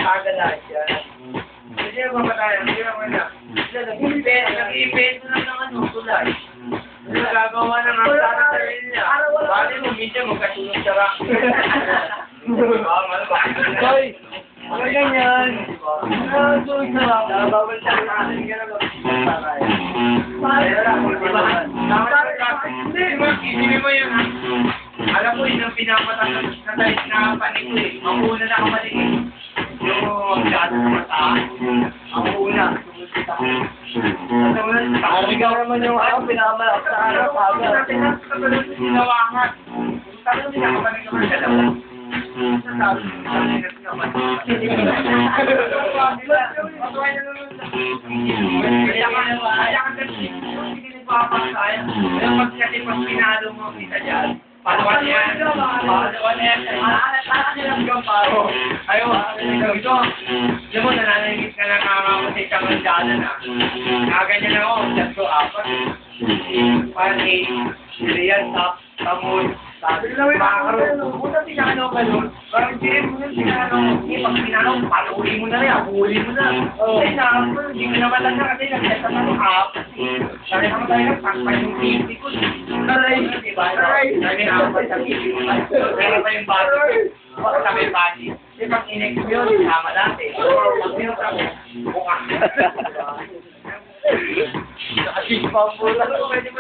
agad lahat yan. Hindi na mamatayan, hindi na wala. Nag-i-invento na ng ano, tulay. Nagagawa ng ang sana sa rin niya. Bali mo, minsan magkatulong siya ra. Hoy! Huwag ganyan! Tulog na lang. Bawal siya natin ka na Hindi mo yun. Alam ko yun ang pinapatakas na tayo na panig ko eh. Mauna na kapatid eh. Yung gata sa mata. Ang una. Arigaw naman yung ako, pinakamalak sa harap. Sinawangan. Tanong din ako panig naman sa dalawa. Pag pinalo mo kita dyan, palawan yan. Palawan yan. Saan nyo lang gamparo? Ayaw, ito. Alam mo, nananagit ka lang kakamatay sa mandala na. Nakaganyan ako, just ko apat. Parang real top, tamon. Sabi na may makakaroon. Unang pinakano ka nun, parang hindi mo nun pinakano. Pag pinakano, paluhuli mo na rin, huli mo na. Kasi hindi mo naman lang kasi nag-set na ng apat. Sabi naman tayo ng pakpan yung 50 ko. Taray! Diba? Sabi na apat sa 50. Pero pa yung body. Sabi yung body. Kasi pag inex yun, tama dati. Pag pinakano, buka. Nakasig pa ang bola. Pwede mo